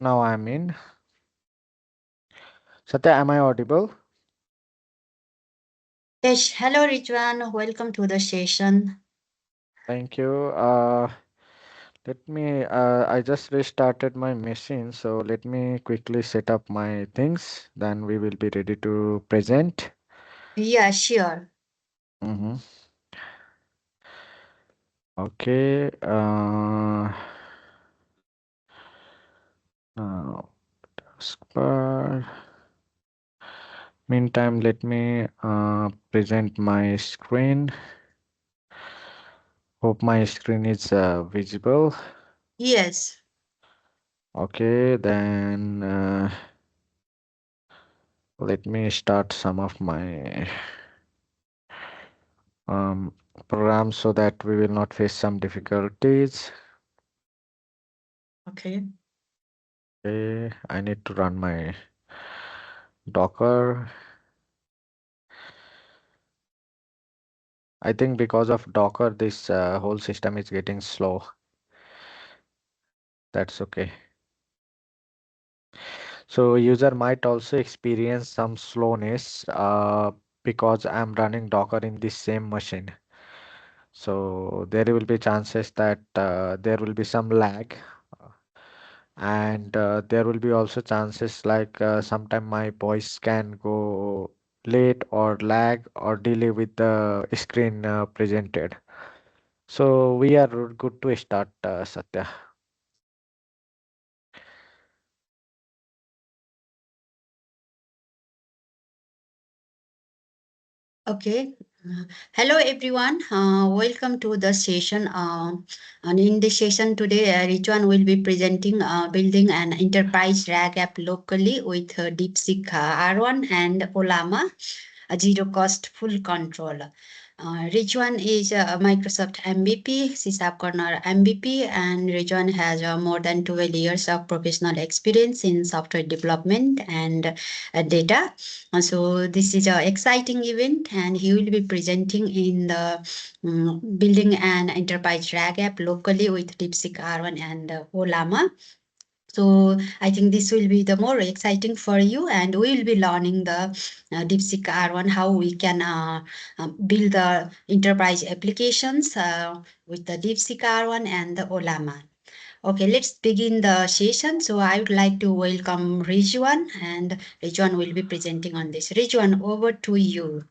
Now I'm in. Satya, am I audible? Yes, hello Rijwan, welcome to the session. Thank you. I just restarted my machine, so let me quickly set up my things. Then we will be ready to present. Yeah, sure. Mm-hmm. Okay. Now, taskbar. Meantime, let me present my screen. Hope my screen is visible. Yes. Okay, then let me start some of my um, programs so that we will not face some difficulties. Okay. Okay, I need to run my Docker. I think because of Docker, this whole system is getting slow. That's okay. So user might also experience some slowness because I'm running Docker in this same machine. So there will be chances that there will be some lag, and there will be also chances like sometime my voice can go late or lag or delay with the screen presented. So we are good to start, Satya. Okay. Hello everyone. Welcome to the session. And in this session today, Rijwan will be presenting building an enterprise RAG app locally with DeepSeek-R1 and Ollama, a zero cost full control. Rijwan is a Microsoft MVP, CSAP Corner MVP, and Rijwan has more than 12 years of professional experience in software development and data. So this is an exciting event, and he will be presenting in the building an enterprise RAG app locally with DeepSeek-R1 and Ollama. So I think this will be the more exciting for you, and we will be learning the DeepSeek-R1 how we can build the enterprise applications with the DeepSeek-R1 and the Ollama. Okay, let's begin the session. So I would like to welcome Rizwan, and Rizwan will be presenting on this. Rizwan, over to you.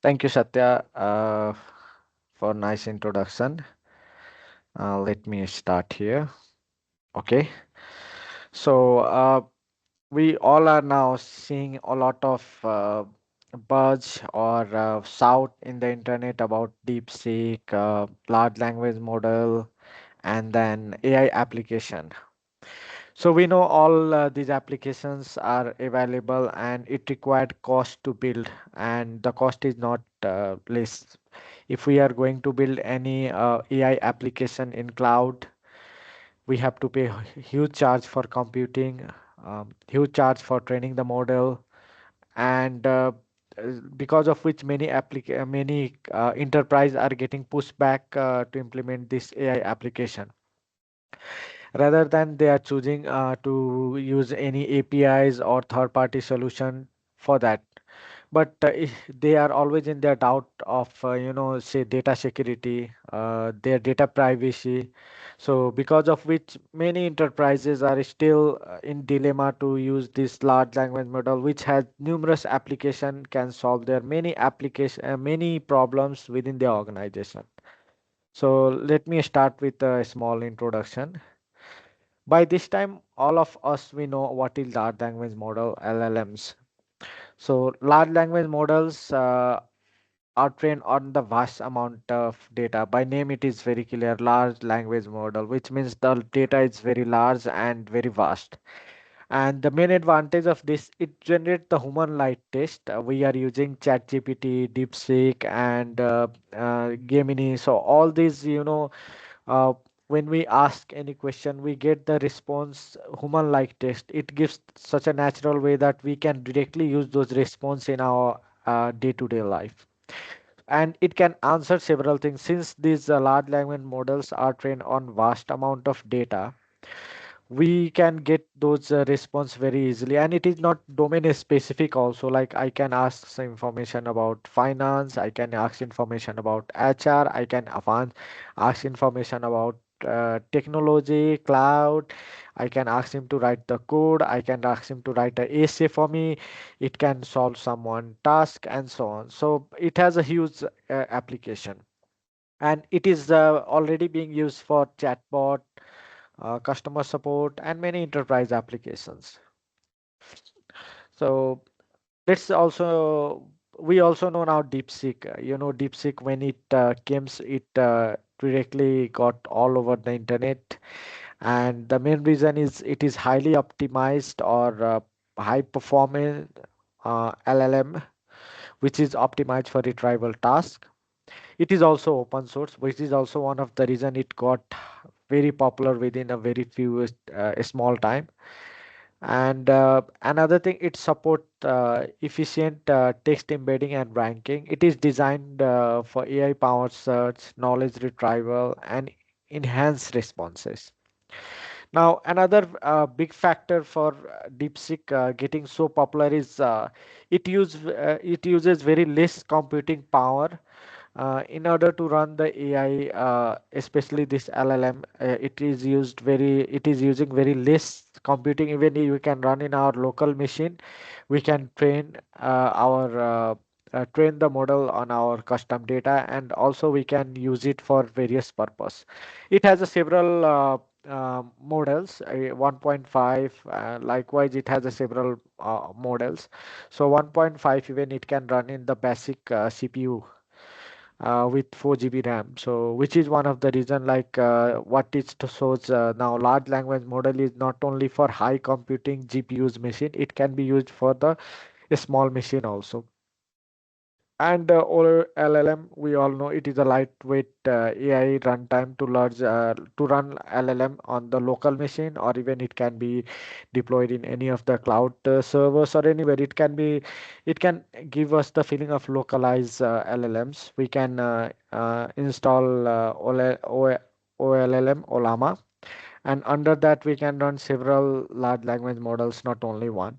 Thank you, Satya, for nice introduction. Let me start here. Okay. So we all are now seeing a lot of buzz or shout in the internet about DeepSeek, large language model, and then AI application. So we know all these applications are available and it required cost to build, and the cost is not less. If we are going to build any AI application in cloud, we have to pay huge charge for computing, huge charge for training the model, and because of which many enterprise are getting pushed back to implement this AI application rather than they are choosing to use any APIs or third party solution for that. But they are always in their doubt of say data security, their data privacy. So because of which many enterprises are still in dilemma to use this large language model, which has numerous application, can solve their many problems within the organization. So let me start with a small introduction. By this time, all of us we know what is large language model, LLMs. So large language models are trained on the vast amount of data. By name, it is very clear, large language model, which means the data is very large and very vast. And the main advantage of this, it generates the human light test. We are using ChatGPT, DeepSeek, and Gemini. So all these, uh, when we ask any question, we get the response human-like test. It gives such a natural way that we can directly use those response in our day-to-day life. And it can answer several things since these large language models are trained on vast amount of data. we can get those response very easily, and it is not domain specific also. Like I can ask some information about finance, I can ask information about HR, I can ask information about technology, cloud. I can ask him to write the code, I can ask him to write a essay for me. It can solve someone task and so on. So it has a huge application, and it is already being used for chatbot, customer support, and many enterprise applications. So let's also we also know now DeepSeek. DeepSeek, when it came, it directly got all over the internet, and the main reason is it is highly optimized or high performing LLM, which is optimized for retrieval task. It is also open source, which is also one of the reason it got very popular within a very few small time. And another thing, it support efficient text embedding and ranking. It is designed for AI powered search, knowledge retrieval, and enhanced responses. Now another big factor for DeepSeek getting so popular is it uses very less computing power in order to run the AI, especially this LLM. It is using very less computing. Even if we can run in our local machine, we can train the model on our custom data, and also we can use it for various purpose. It has a several models, 1.5. Likewise, it has a several models. So 1.5, even it can run in the basic CPU with 4 GB RAM. So, which is one of the reason, like what it shows now, large language model is not only for high computing GPUs machine, it can be used for the small machine also. And LLM, we all know it is a lightweight AI runtime to run LLM on the local machine, or even it can be deployed in any of the cloud servers or anywhere. It can give us the feeling of localized LLMs. We can install OLLM Ollama, and under that we can run several large language models, not only one.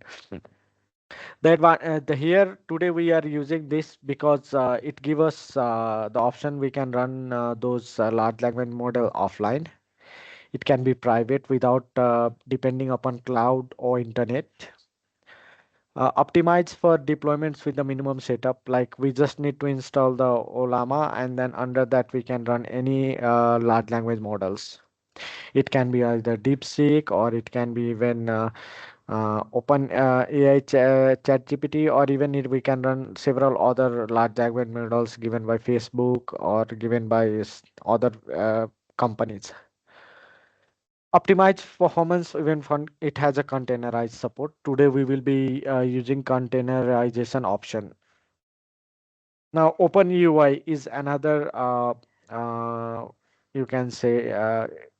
The here today we are using this because it gives us the option we can run those large language model offline. It can be private without depending upon cloud or internet. Optimized for deployments with the minimum setup. Like we just need to install the Ollama, and then under that we can run any large language models. It can be either DeepSeek, or it can be even Open AI Chat GPT, or even we can run several other large language models given by Facebook or given by other companies. Optimized performance, even for it has a containerized support. Today we will be using containerization option. Now OpenUI is another you can say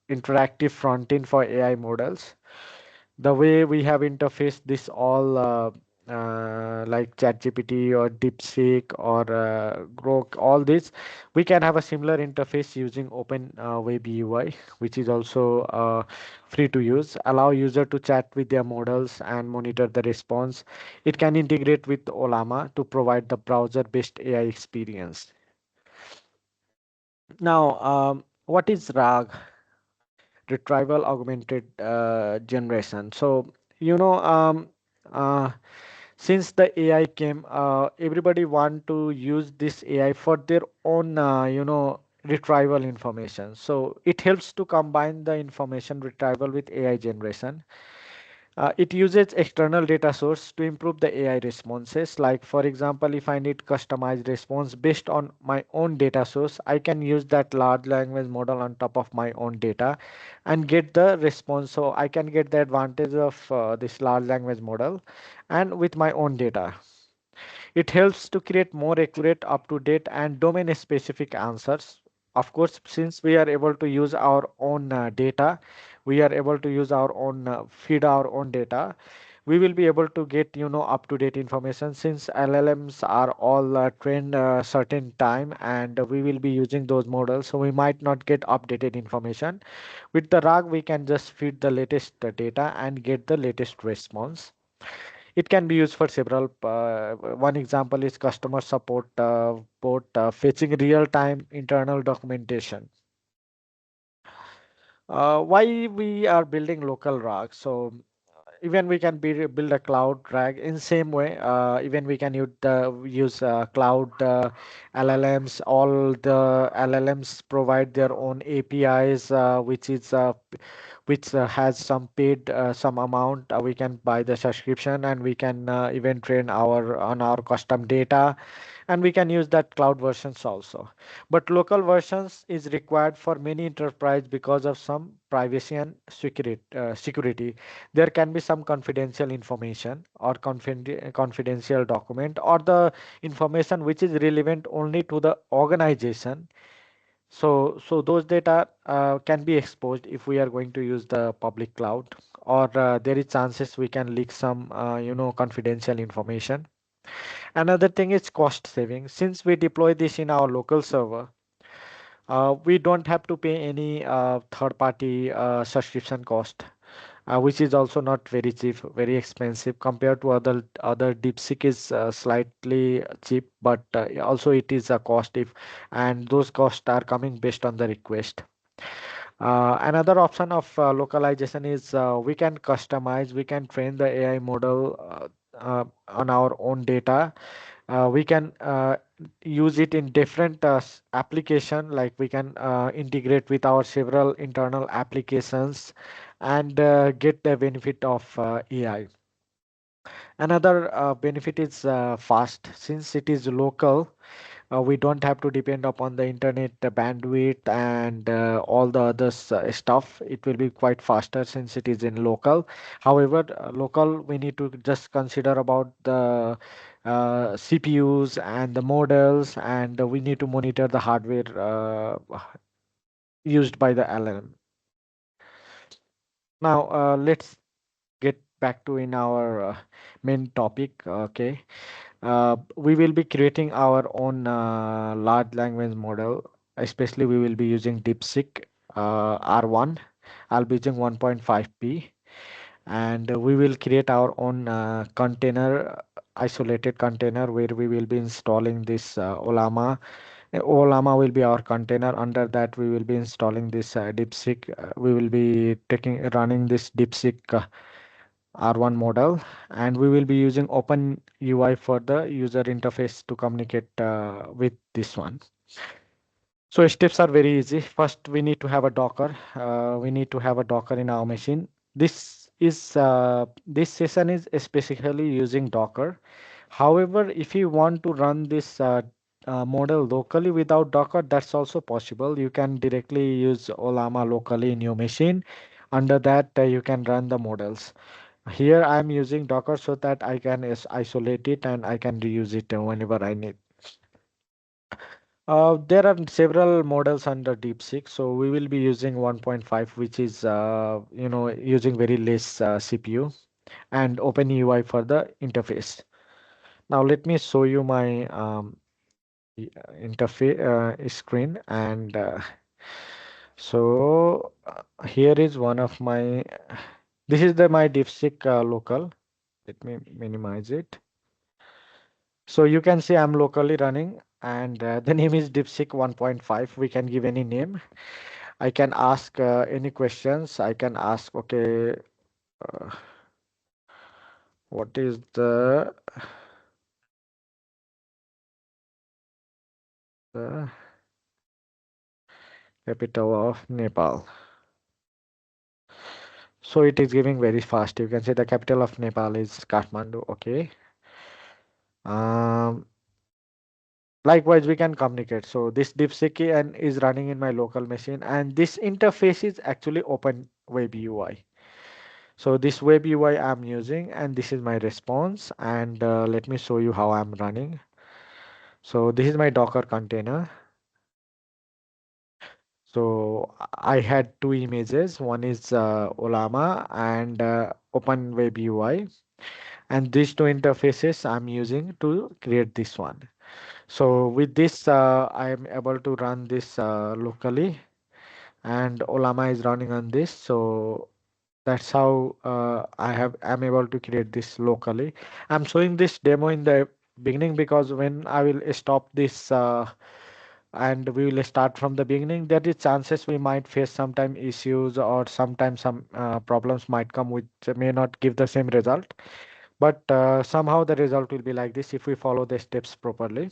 interactive front end for AI models. The way we have interfaced this all like ChatGPT or DeepSeek or Grok, all this, we can have a similar interface using Open Web UI, which is also free to use. Allow user to chat with their models and monitor the response. It can integrate with Ollama to provide the browser-based AI experience. Now, what is RAG? Retrieval Augmented Generation. So, you know, uh, since the AI came, everybody want to use this AI for their own, retrieval information. So it helps to combine the information retrieval with AI generation. It uses external data source to improve the AI responses. Like for example, if I need customized response based on my own data source, I can use that large language model on top of my own data and get the response. So I can get the advantage of this large language model and with my own data. It helps to create more accurate, up-to-date, and domain-specific answers. Of course, since we are able to use our own data, we are able to use our own feed our own data. we will be able to get up to date information, since LLMs are all trained certain time, and we will be using those models, so we might not get updated information. With the RAG, we can just feed the latest data and get the latest response. It can be used for several. One example is customer support bot fetching real-time internal documentation. Why we are building local RAG? So even we can build a cloud RAG in same way. Even we can use cloud LLMs. All the LLMs provide their own APIs, which has some paid some amount. We can buy the subscription, and we can even train our custom data, and we can use that cloud versions also. But local versions is required for many enterprise because of some privacy and security. There can be some confidential information or confidential document, or the information which is relevant only to the organization. So those data can be exposed if we are going to use the public cloud, or there is chances we can leak some confidential information. Another thing is cost saving. Since we deploy this in our local server, we don't have to pay any third-party subscription cost, which is also not very cheap, very expensive compared to other. DeepSeek is slightly cheap, but also it is a cost if, and those costs are coming based on the request. Another option of localization is we can customize, we can train the AI model on our own data. We can use it in different application, like we can integrate with our several internal applications and get the benefit of AI. Another benefit is fast. Since it is local, we don't have to depend upon the internet bandwidth and all the other stuff. It will be quite faster since it is in local. However, local, we need to just consider about the CPUs and the models, and we need to monitor the hardware used by the LLM. Now, let's get back to in our main topic. Okay. We will be creating our own large language model. Especially, we will be using DeepSeek R1. I'll be using 1.5p, and we will create our own container, isolated container, where we will be installing this Ollama. Ollama will be our container. Under that, we will be installing this DeepSeek. We will be running this DeepSeek R1 model, and we will be using Open UI for the user interface to communicate with this one. So steps are very easy. First, we need to have a Docker. We need to have a Docker in our machine. This session is specifically using Docker. However, if you want to run this model locally without Docker, that's also possible. You can directly use Ollama locally in your machine. Under that, you can run the models. Here I am using Docker so that I can isolate it and I can reuse it whenever I need. There are several models under DeepSeek, so we will be using 1.5, which is using very less CPU, and OpenUI for the interface. Now let me show you my interface screen, and here is one of my. This is the my DeepSeek local. Let me minimize it. So you can see I'm locally running, and the name is DeepSeek 1.5. We can give any name. I can ask any questions. I can ask, okay, uh, what is the capital of Nepal? So it is giving very fast. You can say the capital of Nepal is Kathmandu. Okay. Um, Likewise, we can communicate. So this DeepSeek and is running in my local machine, and this interface is actually Open Web UI. So this web UI I'm using, and this is my response, and let me show you how I'm running. So this is my Docker container. So I had two images. One is Ollama and OpenWeb UI, and these two interfaces I'm using to create this one. So with this, I am able to run this locally, and Ollama is running on this. So that's how I'm able to create this locally. I'm showing this demo in the beginning because when I will stop this and we will start from the beginning, there is chances we might face sometime issues or sometimes some problems might come which may not give the same result. But somehow the result will be like this if we follow the steps properly.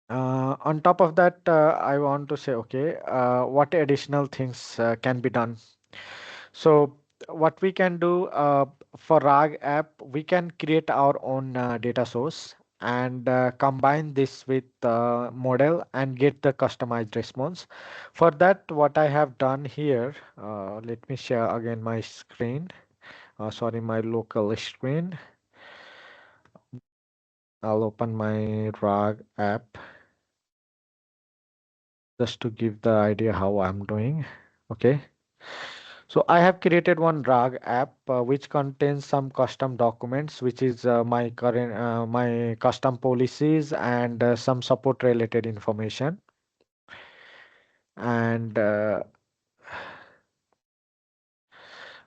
On top of that, I want to say, okay, what additional things can be done? So what we can do for RAG app, we can create our own data source and combine this with model and get the customized response. For that, what I have done here, let me share again my screen. Sorry, my local screen. I'll open my RAG app just to give the idea how I'm doing. Okay. So I have created one RAG app which contains some custom documents, which is my custom policies and some support related information. And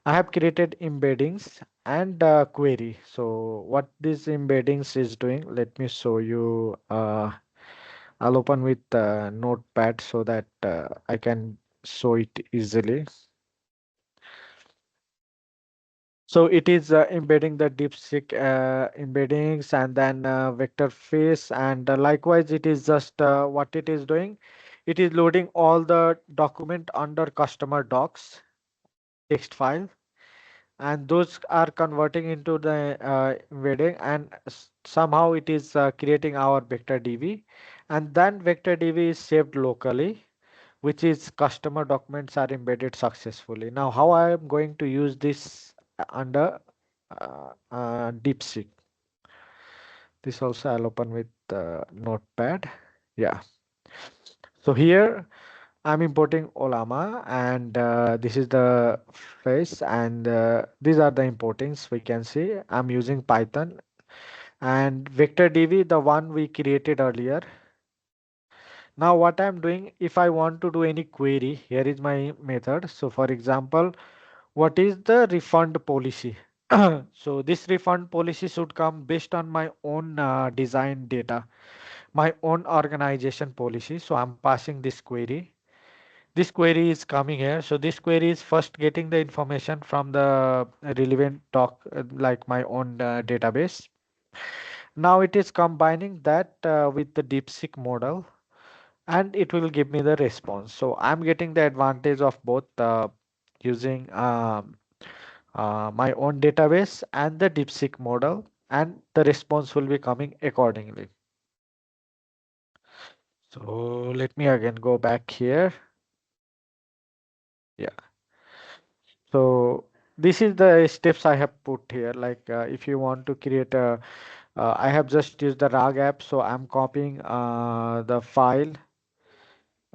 I have created embeddings and query. So what this embeddings is doing, let me show you. I'll open with Notepad so that I can show it easily. So it is embedding the DeepSeek embeddings and then vector face, and likewise it is just what it is doing. It is loading all the document under customer docs text file, and those are converting into the embedding, and somehow it is creating our vector DB, and then vector DB is saved locally, which is customer documents are embedded successfully. Now, how I am going to use this under DeepSeek. This also I'll open with Notepad. Yeah. So here I'm importing Ollama, and this is the face, and these are the importings we can see. I'm using Python and vector DB, the one we created earlier. Now what I'm doing, if I want to do any query, here is my method. So for example, what is the refund policy? So this refund policy should come based on my own design data, my own organization policy. So I'm passing this query. This query is coming here. So this query is first getting the information from the relevant doc, like my own database. Now it is combining that with the DeepSeek model, and it will give me the response. So I'm getting the advantage of both using my own database and the DeepSeek model, and the response will be coming accordingly. So let me again go back here. Yeah. So this is the steps I have put here. Like if you want to create a, I have just used the RAG app. So I'm copying the file,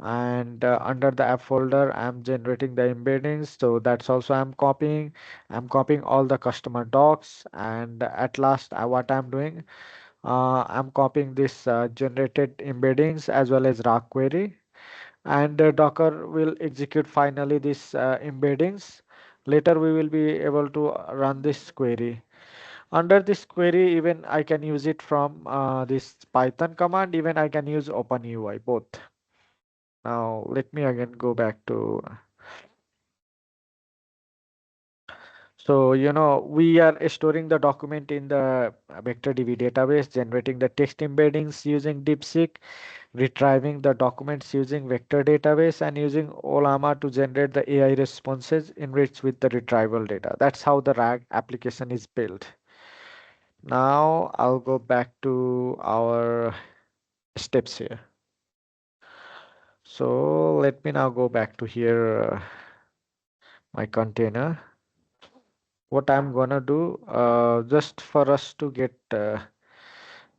and under the app folder I'm generating the embeddings, so that's also I'm copying all the customer docs, and at last what I'm doing, I'm copying this generated embeddings as well as RAG query, and Docker will execute finally this embeddings. Later we will be able to run this query. Under this query, even I can use it from this Python command, even I can use OpenUI both. Now let me again go back to, so we are storing the document in the vector DB database, generating the text embeddings using DeepSeek, retrieving the documents using vector database, and using Ollama to generate the AI responses enriched with the retrieval data. That's how the RAG application is built. Now I'll go back to our steps here. So let me now go back to here, my container. What I'm gonna do, just for us to get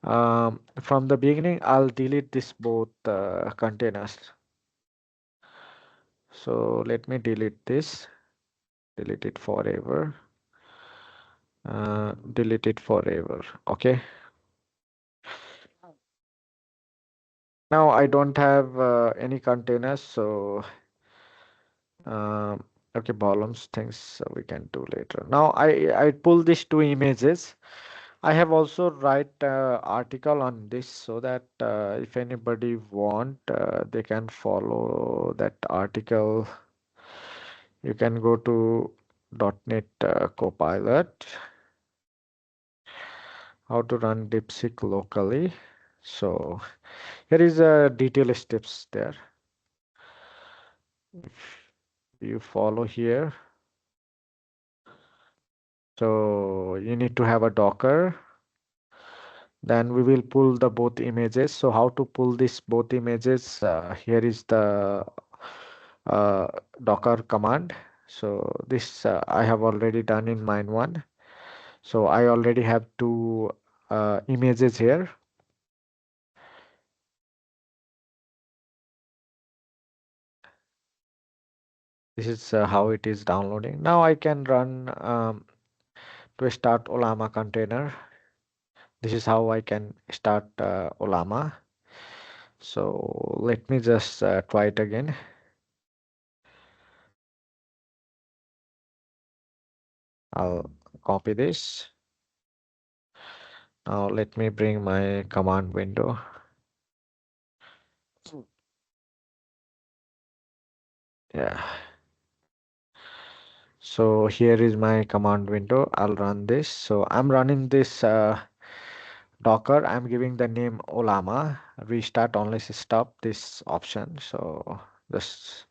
from the beginning, I'll delete this both containers. So let me delete this, delete it forever, delete it forever. Okay. Now I don't have any containers, so um, okay, volumes things we can do later. Now I pull these two images. I have also write article on this so that if anybody want, they can follow that article. You can go to .NET Copilot, how to run DeepSeek locally. So here is a detail steps there. If you follow here, so you need to have a Docker. Then we will pull the both images. So how to pull this both images? Here is the uh, Docker command. So this I have already done in mine one. So I already have two images here. This is how it is downloading. Now I can run to start Ollama container. This is how I can start Ollama. So let me just try it again. I'll copy this. Now let me bring my command window. Yeah. So here is my command window. I'll run this. So I'm running this Docker. I'm giving the name Ollama. Restart only stop this option. So this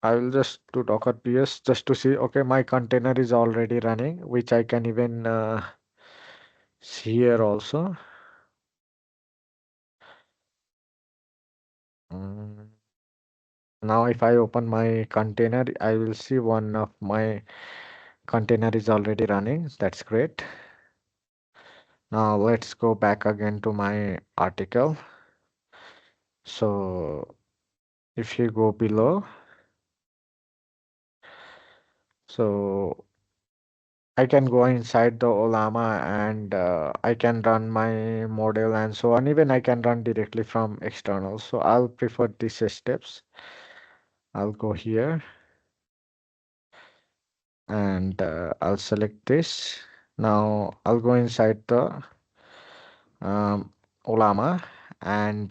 I will just do Docker ps just to see. Okay, my container is already running, which I can even see here also. Mm. Now if I open my container, I will see one of my container is already running. That's great. Now let's go back again to my article. So if you go below, so I can go inside the Ollama and I can run my model and so on. Even I can run directly from external. So I'll prefer these steps. I'll go here and I'll select this. Now I'll go inside the Ollama and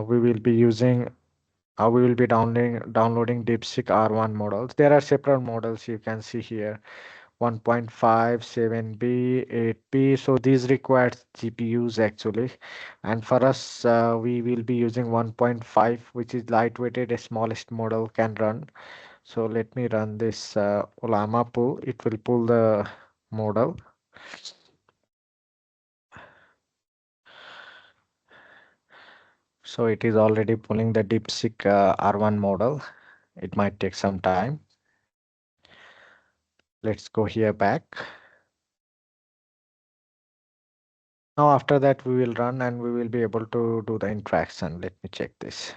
we will be using we will be downloading DeepSeek-R1 models. There are several models you can see here. 1.5, 7B, 8B. So these require GPUs actually. And for us, we will be using 1.5, which is lightweighted, smallest model can run. So let me run this Ollama pull. It will pull the model. So it is already pulling the DeepSeek R1 model. It might take some time. Let's go here back. Now after that we will run and we will be able to do the interaction. Let me check this.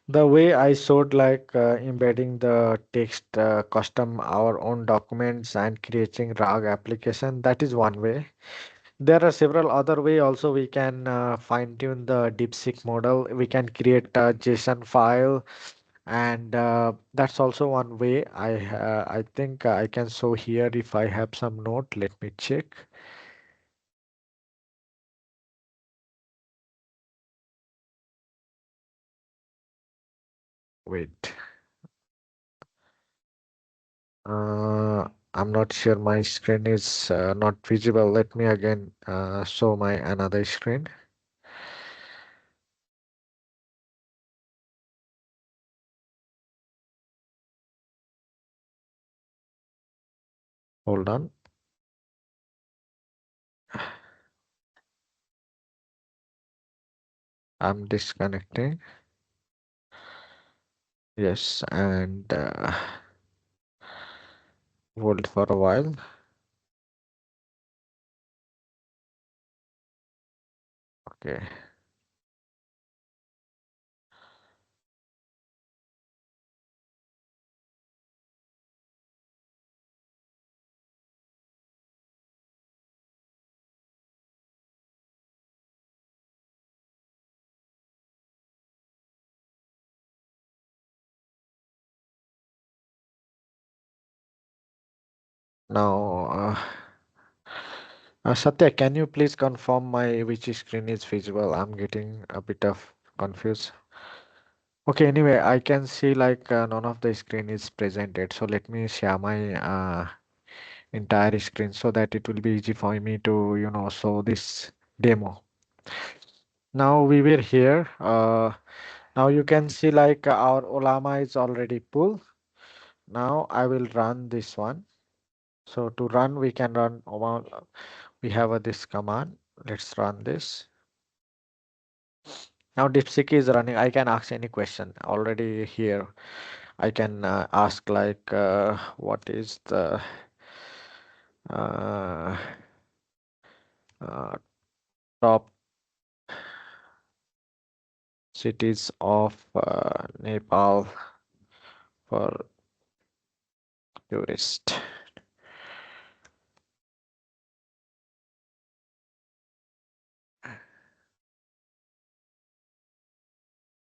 The way I showed like embedding the text custom our own documents and creating RAG application, that is one way. There are several other way also we can fine tune the DeepSeek model. We can create a JSON file and that's also one way. I think I can show here if I have some note. Let me check. Wait. I'm not sure my screen is not visible. Let me again show my another screen. Hold on. I'm disconnecting. Yes, and hold for a while. Okay. Now, Satya, can you please confirm my which screen is visible? I'm getting a bit of confused. Okay, anyway, I can see like none of the screen is presented. So let me share my entire screen so that it will be easy for me to, show this demo. Now we were here. Now you can see like our Ollama is already full. Now I will run this one. So to run, we can run, we have this command. Let's run this. Now DeepSeek is running. I can ask any question already here. I can ask like what is the uh, uh, top cities of Nepal for tourist.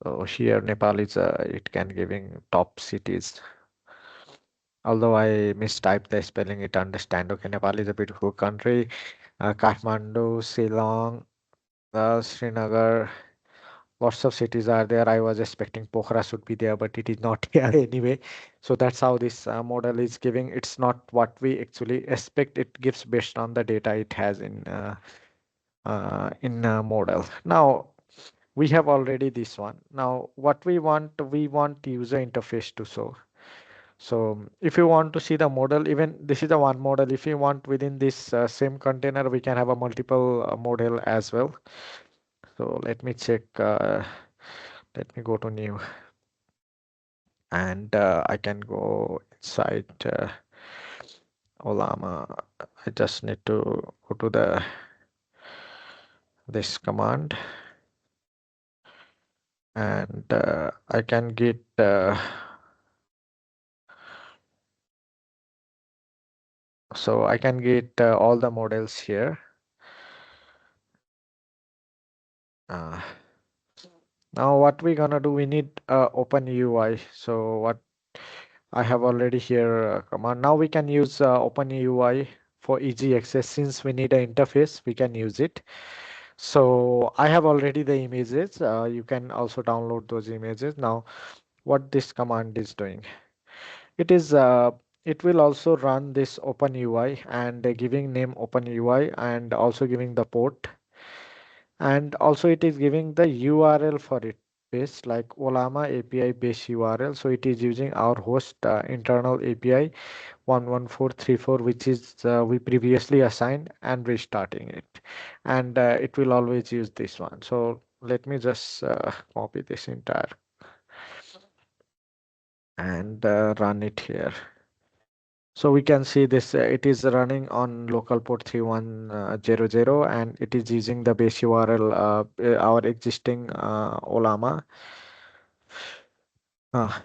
So here Nepal is it can giving top cities. Although I mistyped the spelling, it understand. Okay, Nepal is a beautiful country. Kathmandu, Shillong, Srinagar. Lots of cities are there. I was expecting Pokhara should be there, but it is not here anyway. So that's how this model is giving. It's not what we actually expect. It gives based on the data it has in model. Now we have already this one. Now what we want user interface to show. So if you want to see the model, even this is the one model. If you want within this same container, we can have a multiple model as well. So let me check. Let me go to new, and I can go inside Ollama. I just need to go to the this command, and I can get so I can get all the models here. Uh, Now what we gonna do? We need open UI. So what I have already here command. Now we can use open UI for easy access. Since we need an interface, we can use it. So I have already the images. You can also download those images. Now what this command is doing? It is it will also run this open UI and giving name open UI and also giving the port, and also it is giving the URL for it base like Ollama API base URL. So it is using our host internal API 11434, which is we previously assigned, and restarting it, and it will always use this one. So let me just copy this entire and run it here. So we can see this, it is running on local port 3100, and it is using the base URL, our existing Ollama.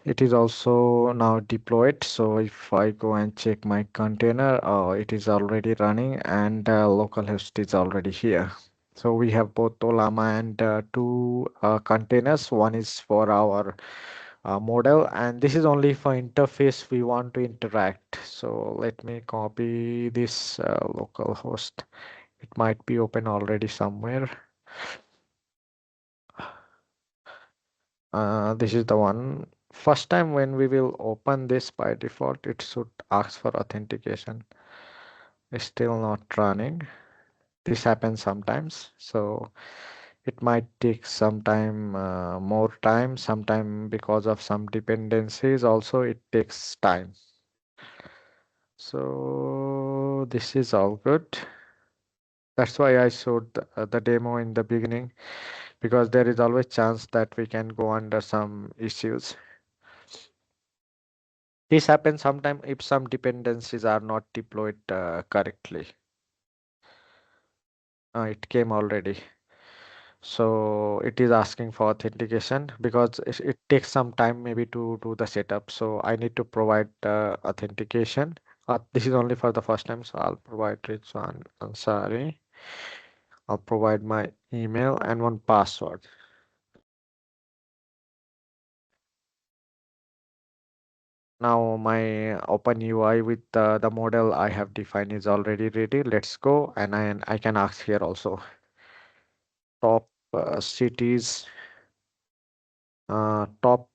It is also now deployed. So if I go and check my container, it is already running, and localhost is already here. So we have both Ollama and two containers. One is for our model, and this is only for interface we want to interact. So let me copy this local host. It might be open already somewhere. This is the one. First time when we will open this, by default it should ask for authentication. It's still not running. This happens sometimes, so it might take some time, more time, sometime because of some dependencies also it takes time. So this is all good. That's why I showed the demo in the beginning. because there is always chance that we can go under some issues. This happens sometimes if some dependencies are not deployed correctly. It came already. So it is asking for authentication because it takes some time maybe to do the setup. So I need to provide authentication. This is only for the first time, so I'll provide Rizwan Ansari. I'll provide my email and one password. Now my open UI with the model I have defined is already ready. Let's go, and I can ask here also top cities. Top.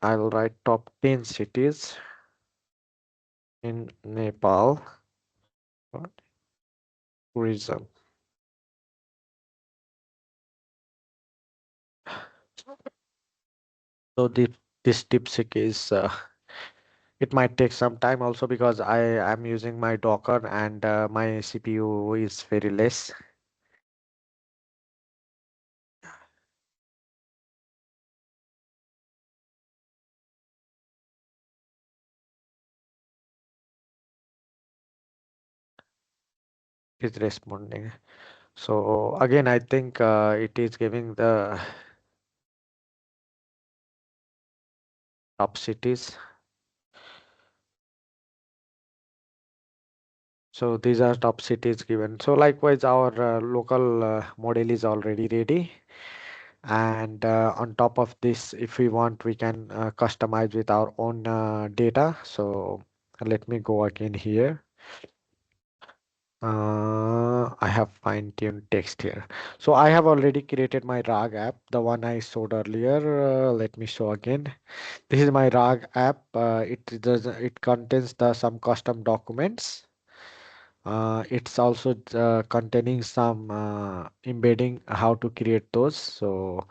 I'll write top 10 cities in Nepal for tourism. So this DeepSeek is it might take some time also because I am using my Docker and my CPU is very less. Is responding. So again, I think it is giving the top cities. So these are top cities given. So likewise, our local model is already ready. And on top of this, if we want, we can customize with our own data. So let me go again here. I have fine-tuned text here. So I have already created my RAG app, the one I showed earlier. Let me show again. This is my RAG app. It contains some custom documents. It's also containing some embedding how to create those. So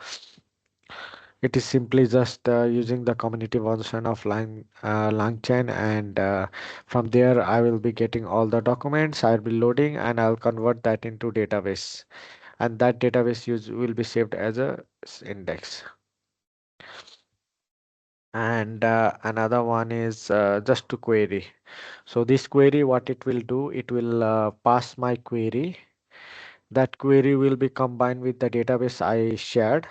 it is simply just using the community version of LangChain, and from there I will be getting all the documents. I'll be loading and I'll convert that into database, and that database use will be saved as a index. And another one is just to query. So this query, what it will do, it will pass my query. That query will be combined with the database I shared,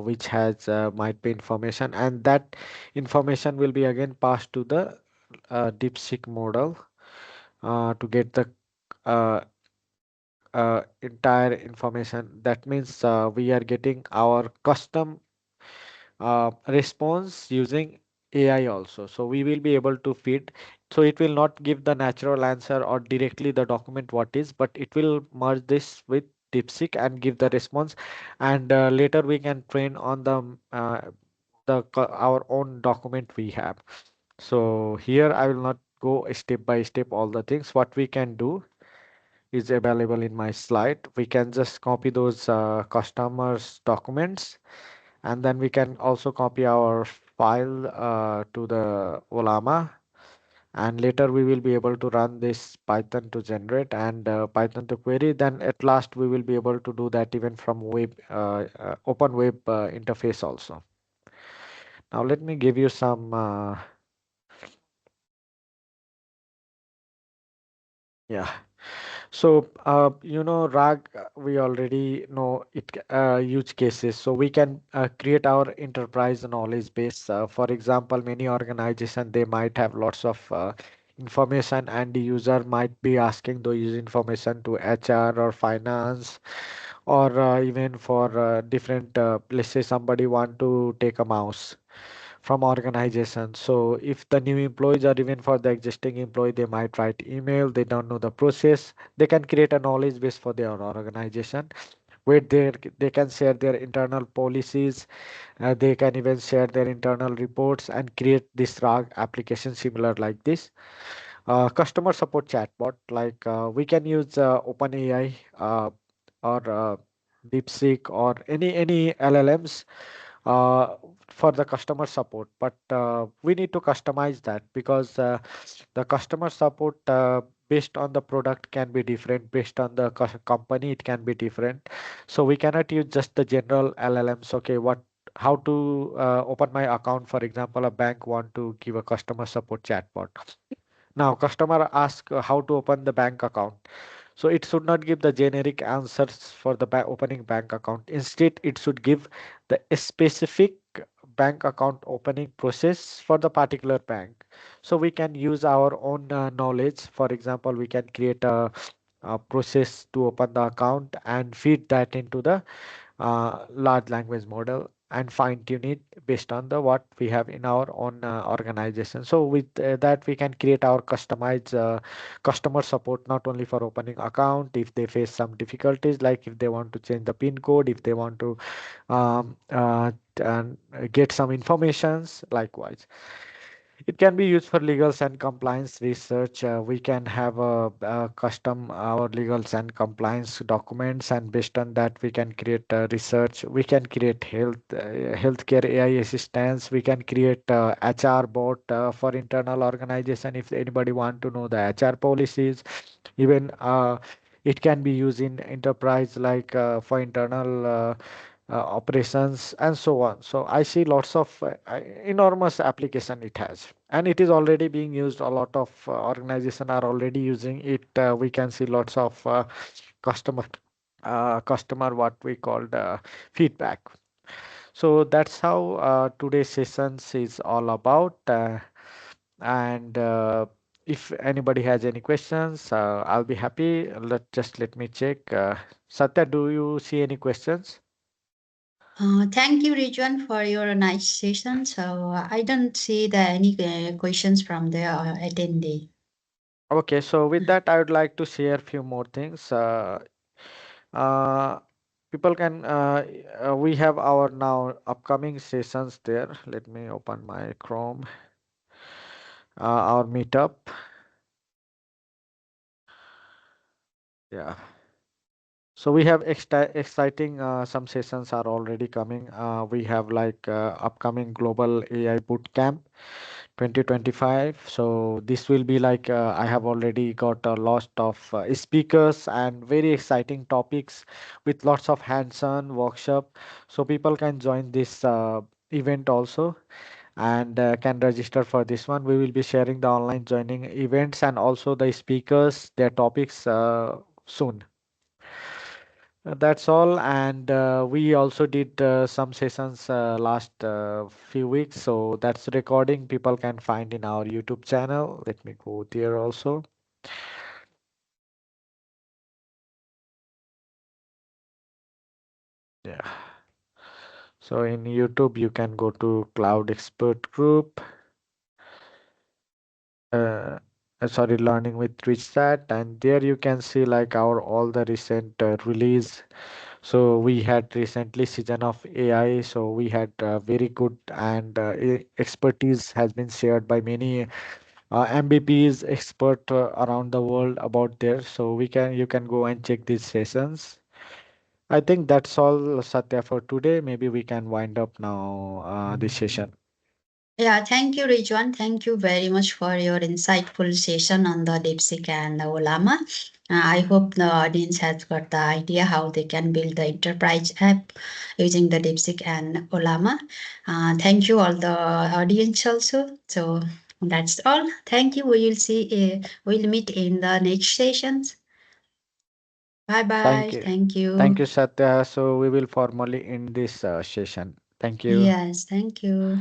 which has might be information, and that information will be again passed to the DeepSeek model to get the uh, entire information. That means we are getting our custom response using AI also. So we will be able to feed. So it will not give the natural answer or directly the document what is, but it will merge this with DeepSeek and give the response. And later we can train on our own document we have. So here I will not go step by step all the things. What we can do is available in my slide. We can just copy those customers documents, and then we can also copy our file to the Ollama, and later we will be able to run this Python to generate and Python to query. Then at last we will be able to do that even from open web interface also. Now let me give you some yeah. So, RAG, we already know use cases. So we can create our enterprise knowledge base. For example, many organizations, they might have lots of information, and the user might be asking those information to HR or finance, or even for different, let's say somebody want to take a mouse from organization. So if the new employees or even for the existing employee, they might write email, they don't know the process, they can create a knowledge base for their organization where they can share their internal policies, they can even share their internal reports and create this RAG application similar like this. Customer support chatbot, like we can use OpenAI or DeepSeek or any LLMs uh, for the customer support, but we need to customize that because the customer support based on the product can be different, based on the company it can be different. So we cannot use just the general LLMs. Okay, what how to open my account, for example, a bank want to give a customer support chatbot. Now customer ask how to open the bank account, so it should not give the generic answers for the opening bank account. Instead, it should give the specific bank account opening process for the particular bank. So we can use our own knowledge. For example, we can create a process to open the account and feed that into the large language model and fine tune it based on the what we have in our own organization. So with that we can create our customized customer support, not only for opening account, if they face some difficulties, like if they want to change the pin code, if they want to um, uh, and get some informations likewise. It can be used for legals and compliance research. We can have a custom our legals and compliance documents, and based on that, we can create research. We can create healthcare AI assistance. We can create HR bot for internal organization. If anybody want to know the HR policies, even it can be used in enterprise, like for internal operations and so on. So I see lots of enormous application it has, and it is already being used. A lot of organization are already using it. We can see lots of customer customer what we called feedback. So that's how today's sessions is all about. And if anybody has any questions, I'll be happy. Let me check. Satya, do you see any questions? Thank you, Ridwan, for your nice session. So I don't see any questions from the attendee. Okay, so with that, I would like to share a few more things. Uh, People can, we have our now upcoming sessions there. Let me open my Chrome, our meetup. Yeah. So we have exciting some sessions are already coming. We have like upcoming global AI bootcamp 2025. So this will be like I have already got a lot of speakers and very exciting topics with lots of hands-on workshop. So people can join this event also, and can register for this one. We will be sharing the online joining events and also the speakers, their topics soon. That's all, and we also did some sessions last few weeks, so that's recording people can find in our YouTube channel. Let me go there also. Yeah. So in YouTube, you can go to Cloud Expert Group. Uh, Sorry, Learning with RichSat, and there you can see like our all the recent release. So we had recently season of AI, so we had very good and expertise has been shared by many MVPs expert around the world about there. So you can go and check these sessions. I think that's all, Satya, for today. Maybe we can wind up now this session. Yeah, thank you, Ridwan. Thank you very much for your insightful session on the DeepSeek and the Ollama. I hope the audience has got the idea how they can build the enterprise app using the DeepSeek and Ollama. Thank you all the audience also. So that's all. Thank you. We will see. We'll meet in the next sessions. Bye Thank bye. you. Thank Thank you. you, Satya. So we will formally end this session. Thank you. Yes, thank you.